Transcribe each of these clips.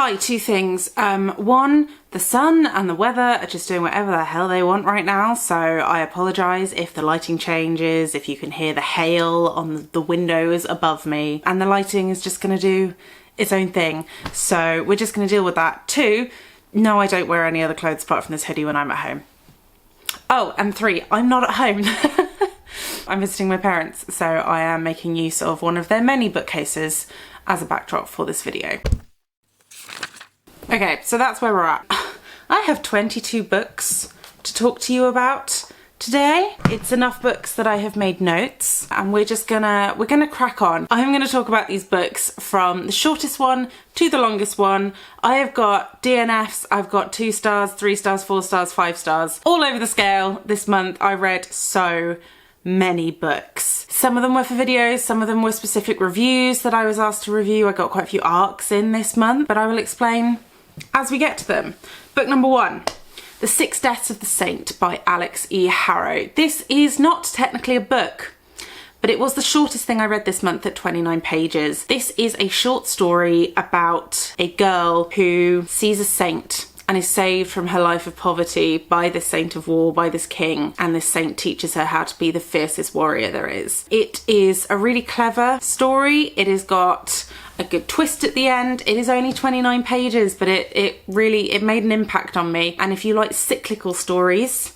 Hi, two things. One, the sun and the weather are just doing whatever the hell they want right now, so I apologise if the lighting changes, if you can hear the hail on the windows above me, and the lighting is just going to do its own thing. So we're just going to deal with that. Two, no, I don't wear any other clothes apart from this hoodie when I'm at home. Oh, and three, I'm not at home. I'm visiting my parents, so I am making use of one of their many bookcases as a backdrop for this video. Okay, so that's where we're at. I have 22 books to talk to you about today. It's enough books that I have made notes, and we're gonna crack on. I'm gonna talk about these books from the shortest one to the longest one. I have got DNFs, I've got 2 stars, 3 stars, 4 stars, 5 stars, all over the scale. This month I read so many books. Some of them were for videos, some of them were specific reviews that I was asked to review. I got quite a few arcs in this month, but I will explain as we get to them. Book number 1, The Six Deaths of the Saint by Alix E. Harrow. This is not technically a book, but it was the shortest thing I read this month at 29 pages. This is a short story about a girl who sees a saint and is saved from her life of poverty by this saint of war, by this king, and this saint teaches her how to be the fiercest warrior there is. It is a really clever story. It has got a good twist at the end. It is only 29 pages, but it really made an impact on me. And if you like cyclical stories,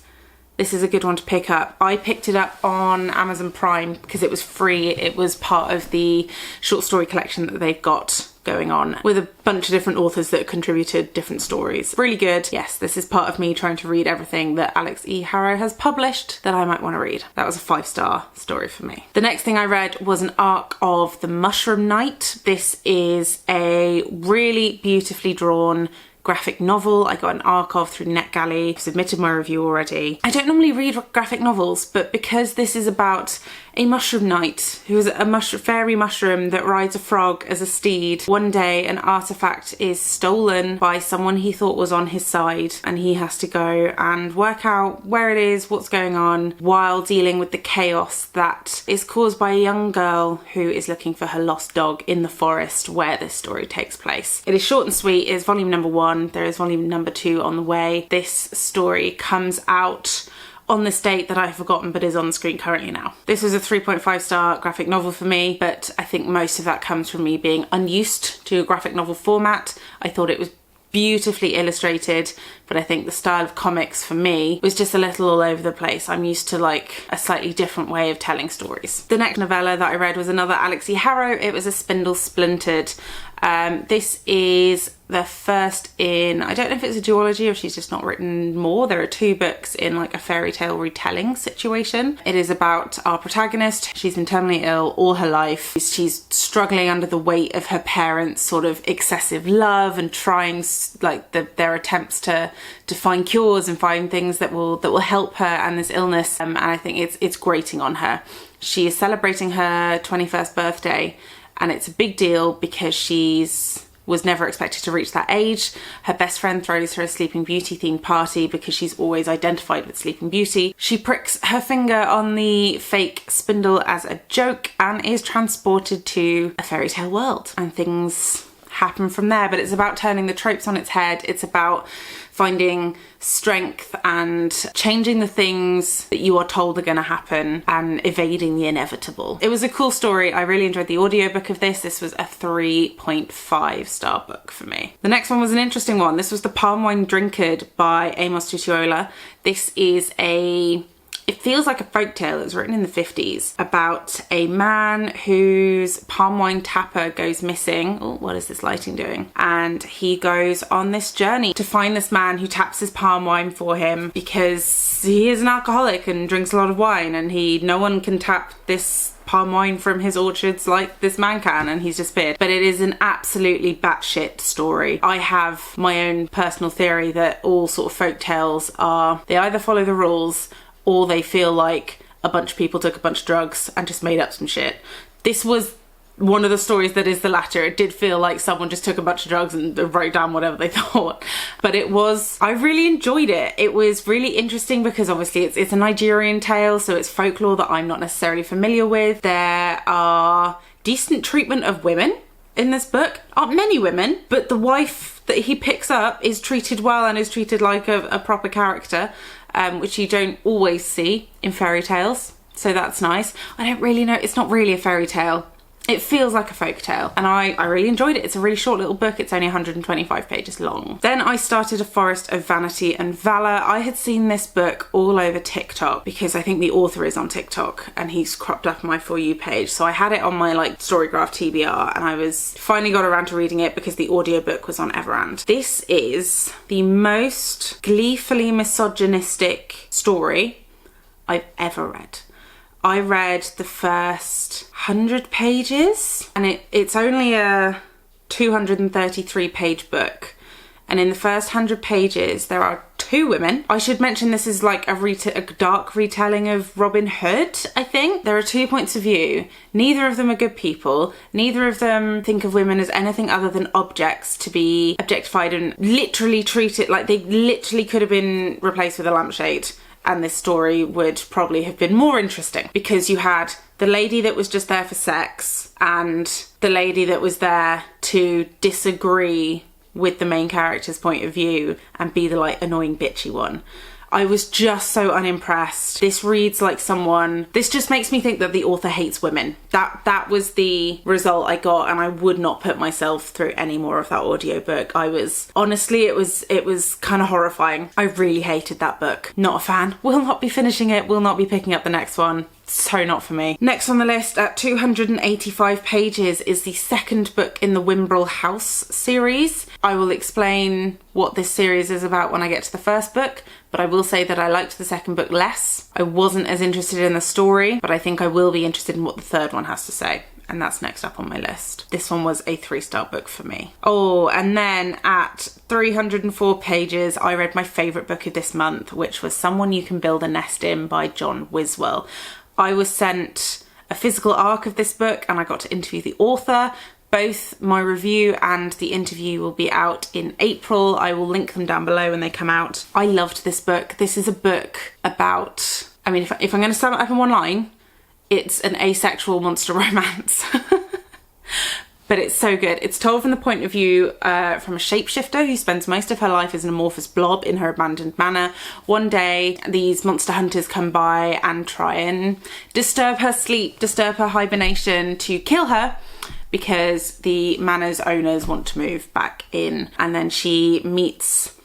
this is a good one to pick up. I picked it up on Amazon Prime because it was free. It was part of the short story collection that they've got going on with a bunch of different authors that contributed different stories. Really good. Yes, this is part of me trying to read everything that Alix E. Harrow has published that I might want to read. That was a 5-star story for me. The next thing I read was an arc of The Mushroom Knight. This is a really beautifully drawn graphic novel I got an arc of through NetGalley. I've submitted my review already. I don't normally read graphic novels, but because this is about a mushroom knight who is a fairy mushroom that rides a frog as a steed, one day an artifact is stolen by someone he thought was on his side, and he has to go and work out where it is, what's going on, while dealing with the chaos that is caused by a young girl who is looking for her lost dog in the forest where this story takes place. It is short and sweet. It is volume number 1. There is volume number 2 on the way. This story comes out on this date that I've forgotten but is on the screen currently now. This was a 3.5-star graphic novel for me, but I think most of that comes from me being unused to a graphic novel format. I thought it was beautifully illustrated, but I think the style of comics for me was just a little all over the place. I'm used to like a slightly different way of telling stories. The next novella that I read was another Alix E. Harrow. It was A Spindle Splintered. This is the first in, I don't know if it's a duology or if she's just not written more. There are 2 books in like a fairy tale retelling situation. It is about our protagonist. She's been terminally ill all her life. She's struggling under the weight of her parents' sort of excessive love and trying like their attempts to find cures and find things that will help her and this illness. And I think it's grating on her. She is celebrating her 21st birthday, and it's a big deal because was never expected to reach that age. Her best friend throws her a Sleeping Beauty themed party because she's always identified with Sleeping Beauty. She pricks her finger on the fake spindle as a joke and is transported to a fairy tale world, and things happen from there. But it's about turning the tropes on its head. It's about finding strength and changing the things that you are told are going to happen and evading the inevitable. It was a cool story. I really enjoyed the audiobook of this. This was a 3.5-star book for me. The next one was an interesting one. This was The Palm Wine Drinkard by Amos Tutuola. This is it feels like a folktale. It was written in the 50s about a man whose palm wine tapper goes missing. Oh, what is this lighting doing? And he goes on this journey to find this man who taps his palm wine for him because he is an alcoholic and drinks a lot of wine, and no one can tap this palm wine from his orchards like this man can, and he's disappeared. But it is an absolutely batshit story. I have my own personal theory that all sort of folk tales they either follow the rules or they feel like a bunch of people took a bunch of drugs and just made up some shit. This was one of the stories that is the latter. It did feel like someone just took a bunch of drugs and wrote down whatever they thought. But I really enjoyed it. It was really interesting because obviously it's a Nigerian tale, so it's folklore that I'm not necessarily familiar with. There are decent treatment of women in this book. Aren't many women, but the wife that he picks up is treated well and is treated like a proper character, which you don't always see in fairy tales. So that's nice. I don't really know, it's not really a fairy tale. It feels like a folk tale, and I really enjoyed it. It's a really short little book. It's only 125 pages long. Then I started A Forest of Vanity and Valor. I had seen this book all over TikTok because I think the author is on TikTok and he's cropped up on my For You page. So I had it on my like Storygraph TBR, and I was finally got around to reading it because the audiobook was on Everand. This is the most gleefully misogynistic story I've ever read. I read the first 100 pages, and it's only a 233 page book. And in the first 100 pages, there are 2 women. I should mention this is like a dark retelling of Robin Hood, I think. There are 2 points of view. Neither of them are good people. Neither of them think of women as anything other than objects to be objectified and literally treated like they literally could have been replaced with a lampshade. And this story would probably have been more interesting because you had the lady that was just there for sex and the lady that was there to disagree with the main character's point of view and be the like annoying bitchy one. I was just so unimpressed. This reads like this just makes me think that the author hates women. That was the result I got, and I would not put myself through any more of that audiobook. Honestly, it was kind of horrifying. I really hated that book. Not a fan. Will not be finishing it, will not be picking up the next one. So not for me. Next on the list at 285 pages is the second book in the Wimbrel House series. I will explain what this series is about when I get to the first book, but I will say that I liked the second book less. I wasn't as interested in the story, but I think I will be interested in what the third one has to say. And that's next up on my list. This one was a 3-star book for me. Oh, and then at 304 pages, I read my favourite book of this month, which was Someone You Can Build a Nest In by John Wiswell. I was sent a physical arc of this book and I got to interview the author. Both my review and the interview will be out in April. I will link them down below when they come out. I loved this book. This is a book about, I mean, if I'm going to sum it up in one line, it's an asexual monster romance. But it's so good. It's told from the point of view from a shapeshifter who spends most of her life as an amorphous blob in her abandoned manor. One day, these monster hunters come by and try and disturb her sleep, disturb her hibernation to kill her because the manor's owners want to move back in. And then she meets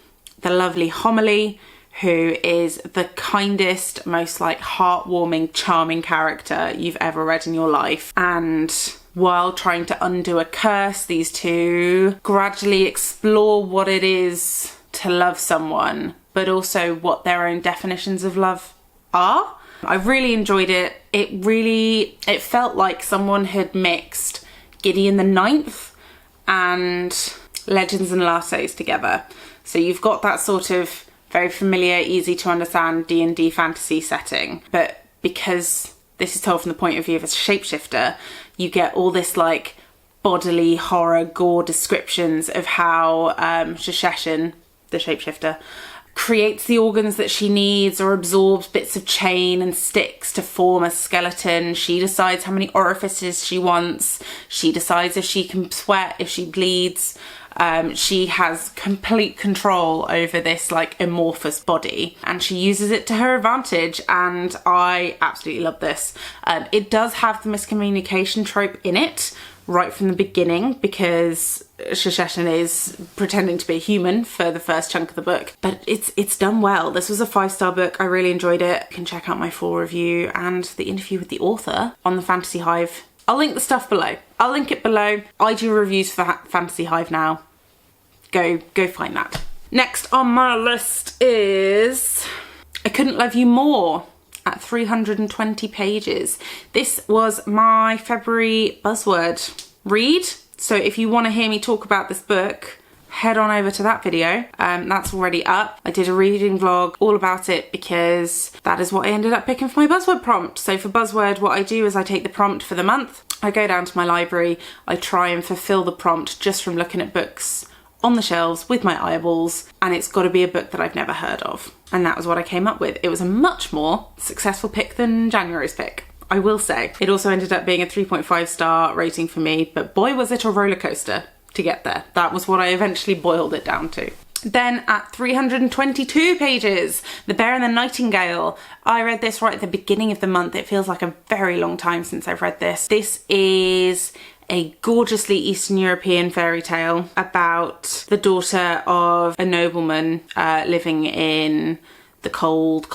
the lovely Homily, who is the kindest, most like heartwarming, charming character you've ever read in your life. And while trying to undo a curse, these two gradually explore what it is to love someone, but also what their own definitions of love are. I really enjoyed it. It felt like someone had mixed Gideon the Ninth and Legends and Lattes together. So you've got that sort of very familiar, easy to understand D&D fantasy setting, but because this is told from the point of view of a shapeshifter, you get all this like bodily horror gore descriptions of how Shasheshan, the shapeshifter, creates the organs that she needs or absorbs bits of chain and sticks to form a skeleton. She decides how many orifices she wants. She decides if she can sweat, if she bleeds. She has complete control over this like amorphous body and she uses it to her advantage, and I absolutely love this. It does have the miscommunication trope in it right from the beginning because Shasheshan is pretending to be a human for the first chunk of the book, but it's done well. This was a 5-star book. I really enjoyed it. You can check out my full review and the interview with the author on the Fantasy Hive. I'll link the stuff below. I'll link it below. I do reviews for Fantasy Hive now. Go find that. Next on my list is I Couldn't Love You More at 320 pages. This was my February buzzword read. So if you want to hear me talk about this book, head on over to that video. That's already up. I did a reading vlog all about it because that is what I ended up picking for my buzzword prompt. So for buzzword, what I do is I take the prompt for the month. I go down to my library. I try and fulfill the prompt just from looking at books on the shelves with my eyeballs, and it's got to be a book that I've never heard of. And that was what I came up with. It was a much more successful pick than January's pick. I will say. It also ended up being a 3.5 star rating for me, but boy was it a roller coaster to get there. That was what I eventually boiled it down to. Then at 322 pages, The Bear and the Nightingale. I read this right at the beginning of the month. It feels like a very long time since I've read this. This is a gorgeously Eastern European fairy tale about the daughter of a nobleman living in the cold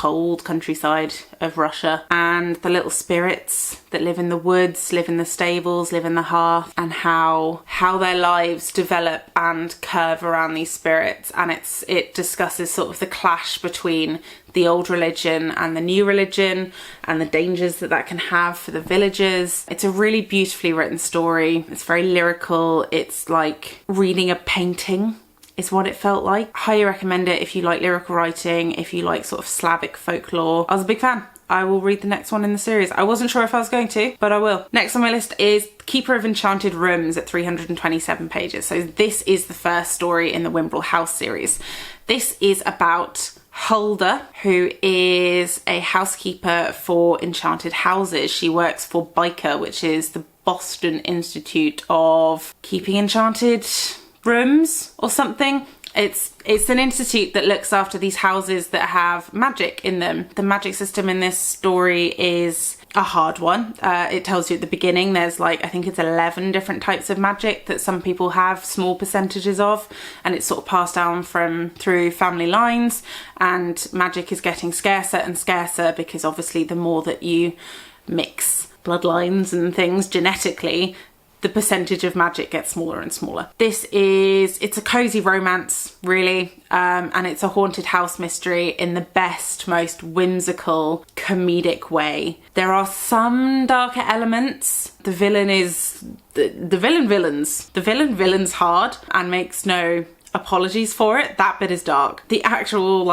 countryside of Russia, and the little spirits that live in the woods, live in the stables, live in the hearth, and how their lives develop and curve around these spirits. And it discusses sort of the clash between the old religion and the new religion, and the dangers that can have for the villagers. It's a really beautifully written story. It's very lyrical. It's like reading a painting is what it felt like. Highly recommend it if you like lyrical writing, if you like sort of Slavic folklore. I was a big fan. I will read the next one in the series. I wasn't sure if I was going to, but I will. Next on my list is Keeper of Enchanted Rooms at 327 pages. So this is the first story in the Wimbrel House series. This is about Hulda, who is a housekeeper for enchanted houses. She works for BIKER, which is the Boston Institute of Keeping Enchanted Rooms or something. It's an institute that looks after these houses that have magic in them. The magic system in this story is a hard one. It tells you at the beginning there's I think it's 11 different types of magic that some people have small percentages of, and it's sort of passed down through family lines, and magic is getting scarcer and scarcer because obviously the more that you mix bloodlines and things genetically, the percentage of magic gets smaller and smaller. It's a cozy romance, really, and it's a haunted house mystery in the best, most whimsical, comedic way. There are some darker elements. The villain villains hard and makes no apologies for it. That bit is dark. The actual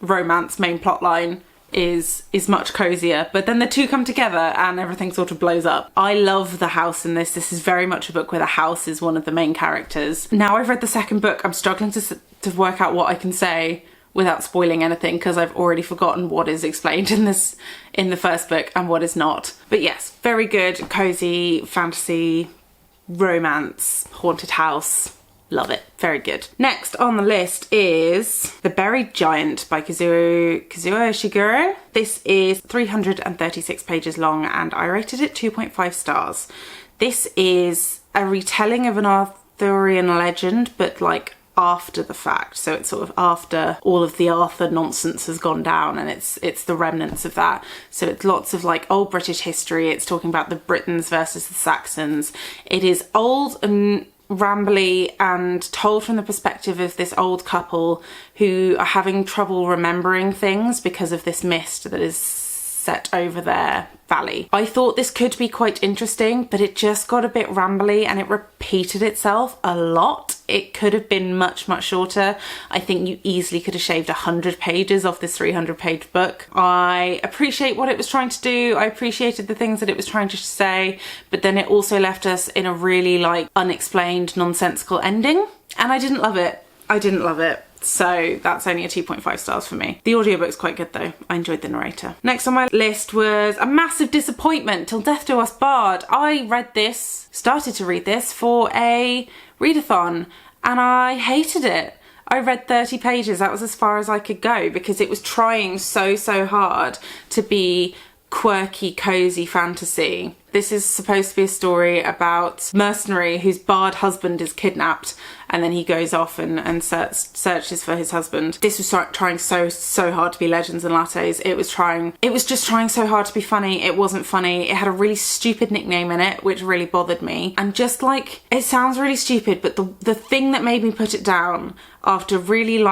romance main plot line is much cozier, but then the two come together and everything sort of blows up. I love the house in this. This is very much a book where the house is one of the main characters. Now I've read the second book, I'm struggling to work out what I can say without spoiling anything because I've already forgotten what is explained in the first book and what is not. But yes, very good, cozy, fantasy, romance, haunted house. Love it. Very good. Next on the list is The Buried Giant by Kazuo Ishiguro. This is 336 pages long and I rated it 2.5 stars. This is a retelling of an Arthurian legend, but after the fact. So it's sort of after all of the Arthur nonsense has gone down, and it's the remnants of that. So it's lots of old British history. It's talking about the Britons versus the Saxons. It is old and rambly and told from the perspective of this old couple who are having trouble remembering things because of this mist that is set over their valley. I thought this could be quite interesting, but it just got a bit rambly and it repeated itself a lot. It could have been much shorter. I think you easily could have shaved 100 pages off this 300-page book. I appreciate what it was trying to do. I appreciated the things that it was trying to say, but then it also left us in a really unexplained, nonsensical ending, and I didn't love it. So that's only a 2.5 stars for me. The audiobook's quite good though. I enjoyed the narrator. Next on my list was a massive disappointment, Till Death Do Us Part. I started to read this for a readathon and I hated it. I read 30 pages. That was as far as I could go because it was trying so hard to be quirky, cozy fantasy. This is supposed to be a story about mercenary whose bard husband is kidnapped, and then he goes off and searches for his husband. This was trying so hard to be Legends and Lattes. It was just trying so hard to be funny. It wasn't funny. It had a really stupid nickname in it, which really bothered me. And just it sounds really stupid, but the thing that made me put it down after really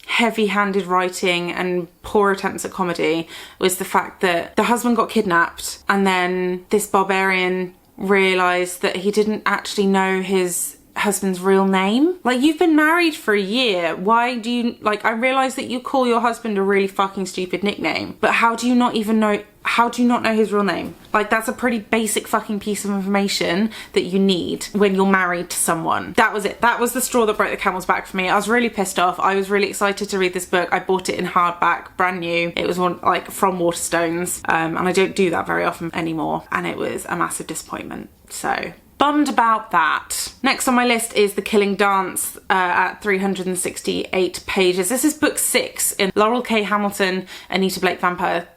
heavy-handed writing and poor attempts at comedy was the fact that the husband got kidnapped and then this barbarian realised that he didn't actually know his husband's real name? Like, you've been married for a year. Why do you, like, I realise that you call your husband a really fucking stupid nickname, but how do you not know his real name? Like, that's a pretty basic fucking piece of information that you need when you're married to someone. That was it. That was the straw that broke the camel's back for me. I was really pissed off. I was really excited to read this book. I bought it in hardback, brand new. It was one, like, from Waterstones, and I don't do that very often anymore, and it was a massive disappointment. So, bummed about that. Next on my list is The Killing Dance at 368 pages. This is book 6 in Laurell K. Hamilton, Anita Blake Vampire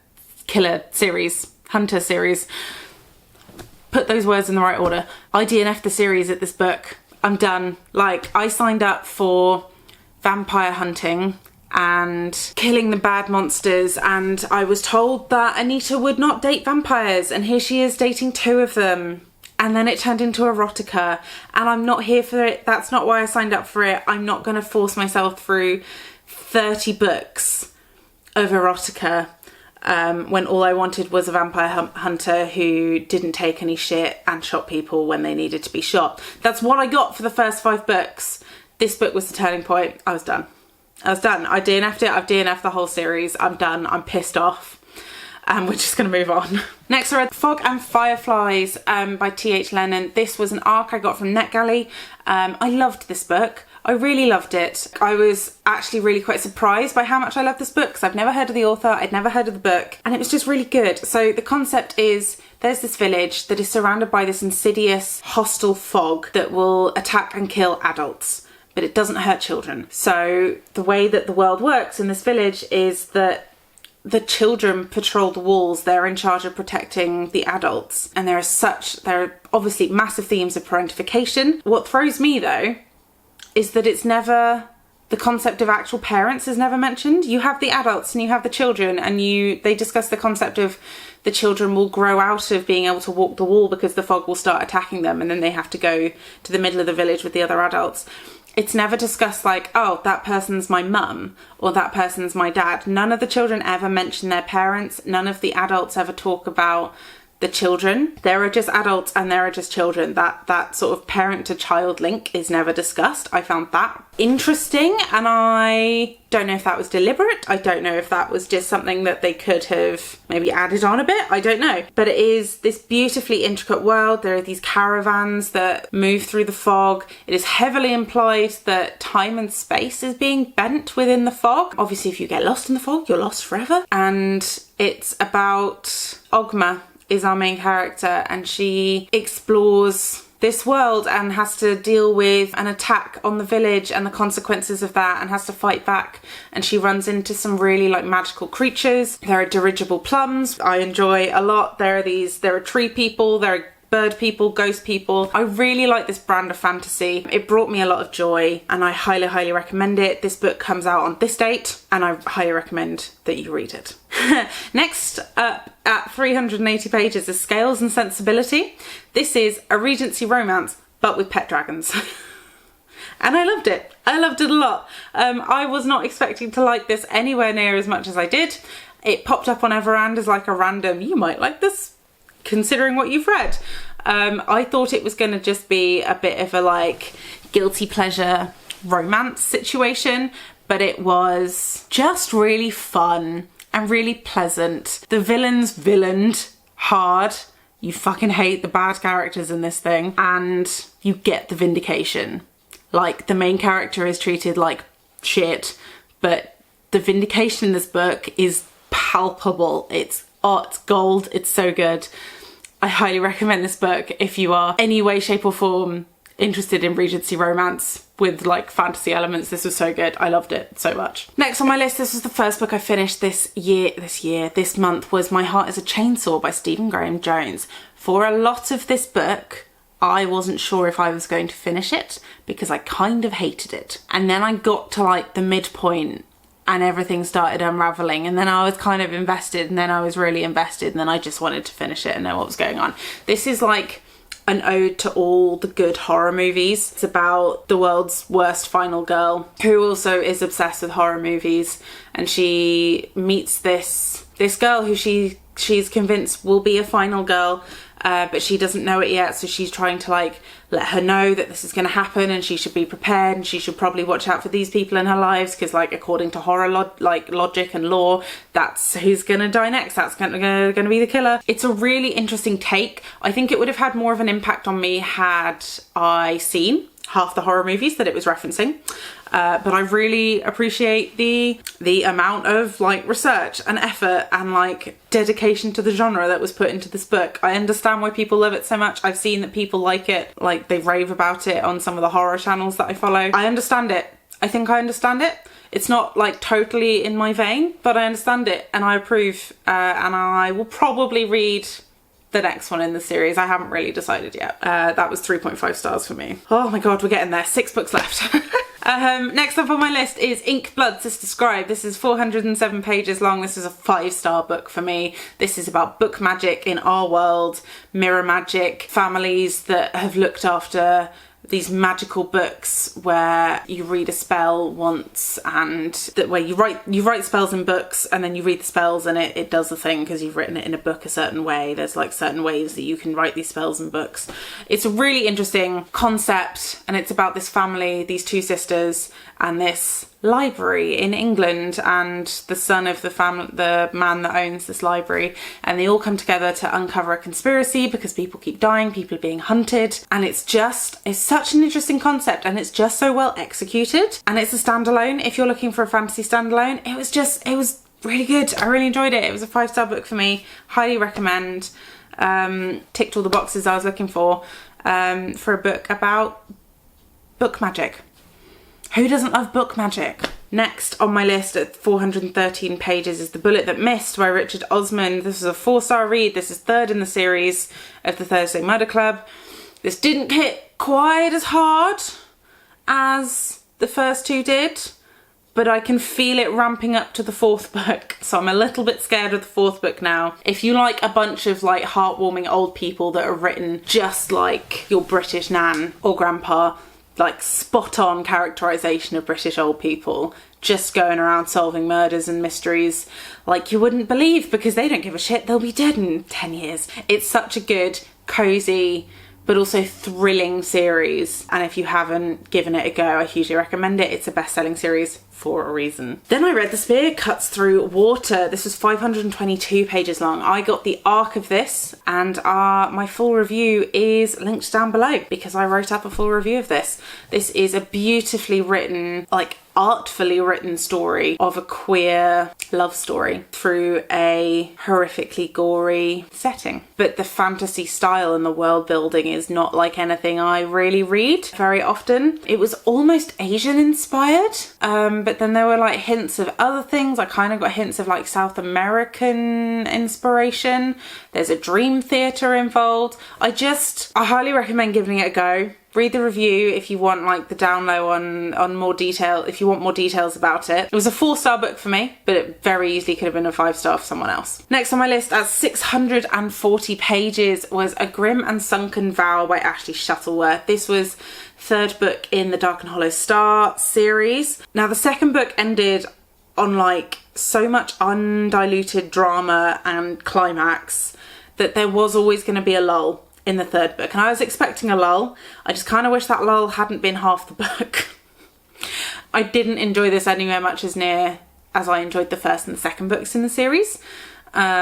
Killer series, Hunter series. Put those words in the right order. I DNF'd the series at this book. I'm done. Like, I signed up for vampire hunting and killing the bad monsters, and I was told that Anita would not date vampires, and here she is dating 2 of them. And then it turned into erotica, and I'm not here for it. That's not why I signed up for it. I'm not going to force myself through 30 books of erotica when all I wanted was a vampire hunter who didn't take any shit and shot people when they needed to be shot. That's what I got for the first 5 books. This book was the turning point. I was done. I DNF'd it. I've DNF'd the whole series. I'm done. I'm pissed off. And we're just going to move on. Next I read Fog and Fireflies by T.H. Lennon. This was an arc I got from NetGalley. I loved this book. I really loved it. I was actually really quite surprised by how much I loved this book, because I've never heard of the author, I'd never heard of the book, and it was just really good. So the concept is, there's this village that is surrounded by this insidious, hostile fog that will attack and kill adults, but it doesn't hurt children. So the way that the world works in this village is that the children patrol the walls. They're in charge of protecting the adults. And there are obviously massive themes of parentification. What throws me though, is that it's never, the concept of actual parents is never mentioned. You have the adults and you have the children, and they discuss the concept of the children will grow out of being able to walk the wall because the fog will start attacking them, and then they have to go to the middle of the village with the other adults. It's never discussed like, oh, that person's my mum or that person's my dad. None of the children ever mention their parents. None of the adults ever talk about the children. There are just adults and there are just children. That sort of parent to child link is never discussed. I found that interesting, and I don't know if that was deliberate. I don't know if that was just something that they could have maybe added on a bit. I don't know. But it is this beautifully intricate world. There are these caravans that move through the fog. It is heavily implied that time and space is being bent within the fog. Obviously, if you get lost in the fog, you're lost forever. And it's about Ogma is our main character, and she explores this world and has to deal with an attack on the village and the consequences of that, and has to fight back, and she runs into some really like magical creatures. There are dirigible plums I enjoy a lot. There are tree people, there are bird people, ghost people. I really like this brand of fantasy. It brought me a lot of joy, and I highly, highly recommend it. This book comes out on this date, and I highly recommend that you read it. Next up at 380 pages is Scales and Sensibility. This is a Regency romance, but with pet dragons. And I loved it. I loved it a lot. I was not expecting to like this anywhere near as much as I did. It popped up on Everand as like a random, you might like this, considering what you've read. I thought it was going to just be a bit of a like guilty pleasure romance situation, but it was just really fun and really pleasant. The villain's villained hard. You fucking hate the bad characters in this thing, and you get the vindication. Like, the main character is treated like shit, but the vindication in this book is palpable. It's gold. It's so good. I highly recommend this book if you are any way, shape or form interested in Regency romance with like fantasy elements. This was so good. I loved it so much. Next on my list, this was the first book I finished this month, was My Heart is a Chainsaw by Stephen Graham Jones. For a lot of this book, I wasn't sure if I was going to finish it because I kind of hated it. And then I got to like the midpoint and everything started unraveling, and then I was kind of invested, and then I was really invested, and then I just wanted to finish it and know what was going on. This is like an ode to all the good horror movies. It's about the world's worst final girl who also is obsessed with horror movies, and she meets this girl who she's convinced will be a final girl, but she doesn't know it yet, so she's trying to like let her know that this is going to happen and she should be prepared, and she should probably watch out for these people in her lives, because like according to horror logic and lore, that's who's going to die next, that's going to be the killer. It's a really interesting take. I think it would have had more of an impact on me had I seen half the horror movies that it was referencing. But I really appreciate the amount of like research and effort and like dedication to the genre that was put into this book. I understand why people love it so much. I've seen that people like it, like they rave about it on some of the horror channels that I follow. I understand it. I think I understand it. It's not like totally in my vein, but I understand it and I approve, and I will probably read the next one in the series. I haven't really decided yet. That was 3.5 stars for me. Oh my god, we're getting there. 6 books left. Next up on my list is Ink Blood Sister Scribe. This is 407 pages long. This is a 5-star book for me. This is about book magic in our world, mirror magic, families that have looked after these magical books where you read a spell once, and that where you write spells in books and then you read the spells and it does the thing because you've written it in a book a certain way. There's like certain ways that you can write these spells in books. It's a really interesting concept, and it's about this family, these 2 sisters, and this library in England, and the son of the man that owns this library, and they all come together to uncover a conspiracy because people keep dying, people are being hunted, and it's such an interesting concept, and it's just so well executed. And it's a standalone. If you're looking for a fantasy standalone, it was really good. I really enjoyed it. It was a 5-star book for me. Highly recommend. Ticked all the boxes I was looking for a book about book magic. Who doesn't love book magic? Next on my list at 413 pages is The Bullet That Missed by Richard Osman. This is a 4-star read. This is 3rd in the series of the Thursday Murder Club. This didn't hit quite as hard as the first 2 did, but I can feel it ramping up to the 4th book. So I'm a little bit scared of the 4th book now. If you like a bunch of like heartwarming old people that are written just like your British nan or grandpa, like spot on characterization of British old people just going around solving murders and mysteries like you wouldn't believe, because they don't give a shit, they'll be dead in 10 years. It's such a good, cozy, but also thrilling series, and if you haven't given it a go, I hugely recommend it. It's a best-selling series for a reason. Then I read The Spear Cuts Through Water. This was 522 pages long. I got the arc of this, and my full review is linked down below because I wrote up a full review of this. This is a beautifully written, like artfully written story of a queer love story through a horrifically gory setting. But the fantasy style and the world building is not like anything I really read very often. It was almost Asian inspired, but then there were like hints of other things. I kind of got hints of like South American inspiration. There's a dream theatre involved. I highly recommend giving it a go. Read the review if you want like the down low on more detail, if you want more details about it. It was a 4-star book for me, but it very easily could have been a 5-star for someone else. Next on my list at 640 pages was A Grim and Sunken Vow by Ashley Shuttleworth. This was 3rd book in the Dark and Hollow Star series. Now the 2nd book ended on like so much undiluted drama and climax that there was always going to be a lull in the 3rd book, and I was expecting a lull. I just kind of wish that lull hadn't been half the book. I didn't enjoy this anywhere much as near as I enjoyed the 1st and the 2nd books in the series,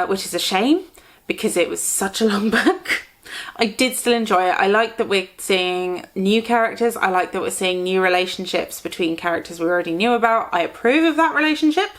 which is a shame because it was such a long book. I did still enjoy it. I like that we're seeing new characters. I like that we're seeing new relationships between characters we already knew about. I approve of that relationship.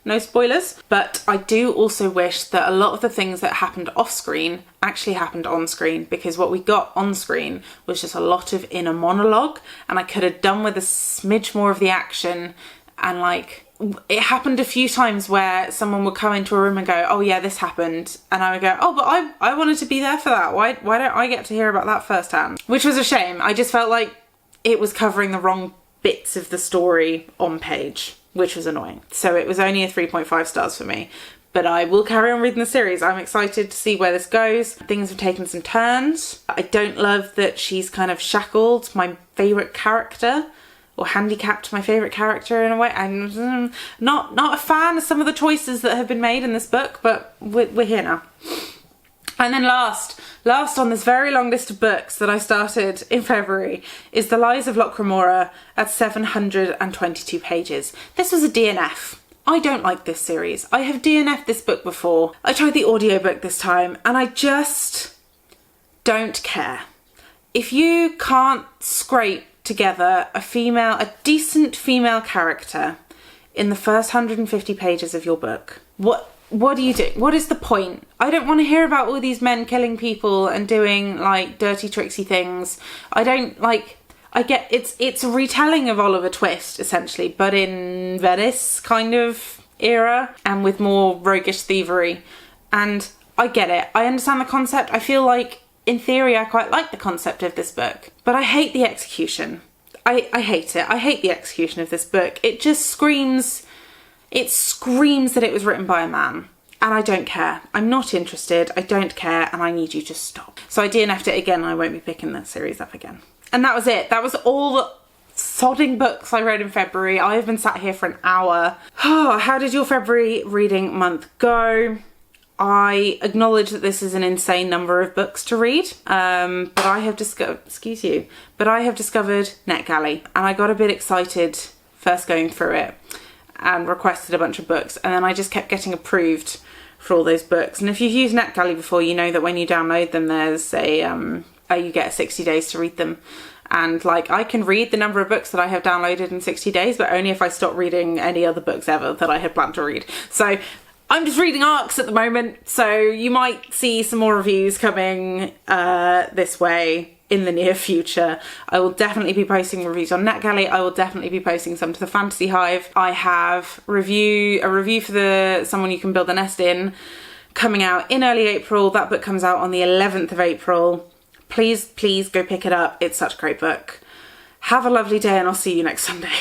No spoilers, but I do also wish that a lot of the things that happened off screen actually happened on screen, because what we got on screen was just a lot of inner monologue, and I could have done with a smidge more of the action. And like, it happened a few times where someone would come into a room and go, oh yeah, this happened, and I would go, oh, but I wanted to be there for that. Why don't I get to hear about that firsthand? Which was a shame. I just felt like it was covering the wrong bits of the story on page, which was annoying. So it was only a 3.5 stars for me. But I will carry on reading the series. I'm excited to see where this goes. Things have taken some turns. I don't love that she's kind of shackled my favourite character, or handicapped my favourite character in a way. I'm not a fan of some of the choices that have been made in this book, but we're here now. And then last on this very long list of books that I started in February is The Lies of Locke Lamora at 722 pages. This was a DNF. I don't like this series. I have DNF'd this book before. I tried the audiobook this time and I just don't care. If you can't scrape together a decent female character in the first 150 pages of your book, what do you do? What is the point? I don't want to hear about all these men killing people and doing like dirty tricksy things. I get it's a retelling of Oliver Twist essentially, but in Venice kind of era and with more roguish thievery. And I get it. I understand the concept. I feel like in theory I quite like the concept of this book, but I hate the execution. I hate it. I hate the execution of this book. It just screams that it was written by a man. And I don't care. I'm not interested. I don't care. And I need you to stop. So I DNF'd it again and I won't be picking that series up again. And that was it. That was all the sodding books I read in February. I have been sat here for an hour. Oh, how did your February reading month go? I acknowledge that this is an insane number of books to read, but I have discovered NetGalley, and I got a bit excited first going through it and requested a bunch of books, and then I just kept getting approved for all those books. And if you've used NetGalley before, you know that when you download them, there's you get 60 days to read them. And like, I can read the number of books that I have downloaded in 60 days, but only if I stop reading any other books ever that I had planned to read. So I'm just reading ARCs at the moment, so you might see some more reviews coming this way in the near future. I will definitely be posting reviews on NetGalley. I will definitely be posting some to the Fantasy Hive. I have a review for the Someone You Can Build a Nest In coming out in early April. That book comes out on the 11th of April. Please go pick it up. It's such a great book. Have a lovely day and I'll see you next Sunday.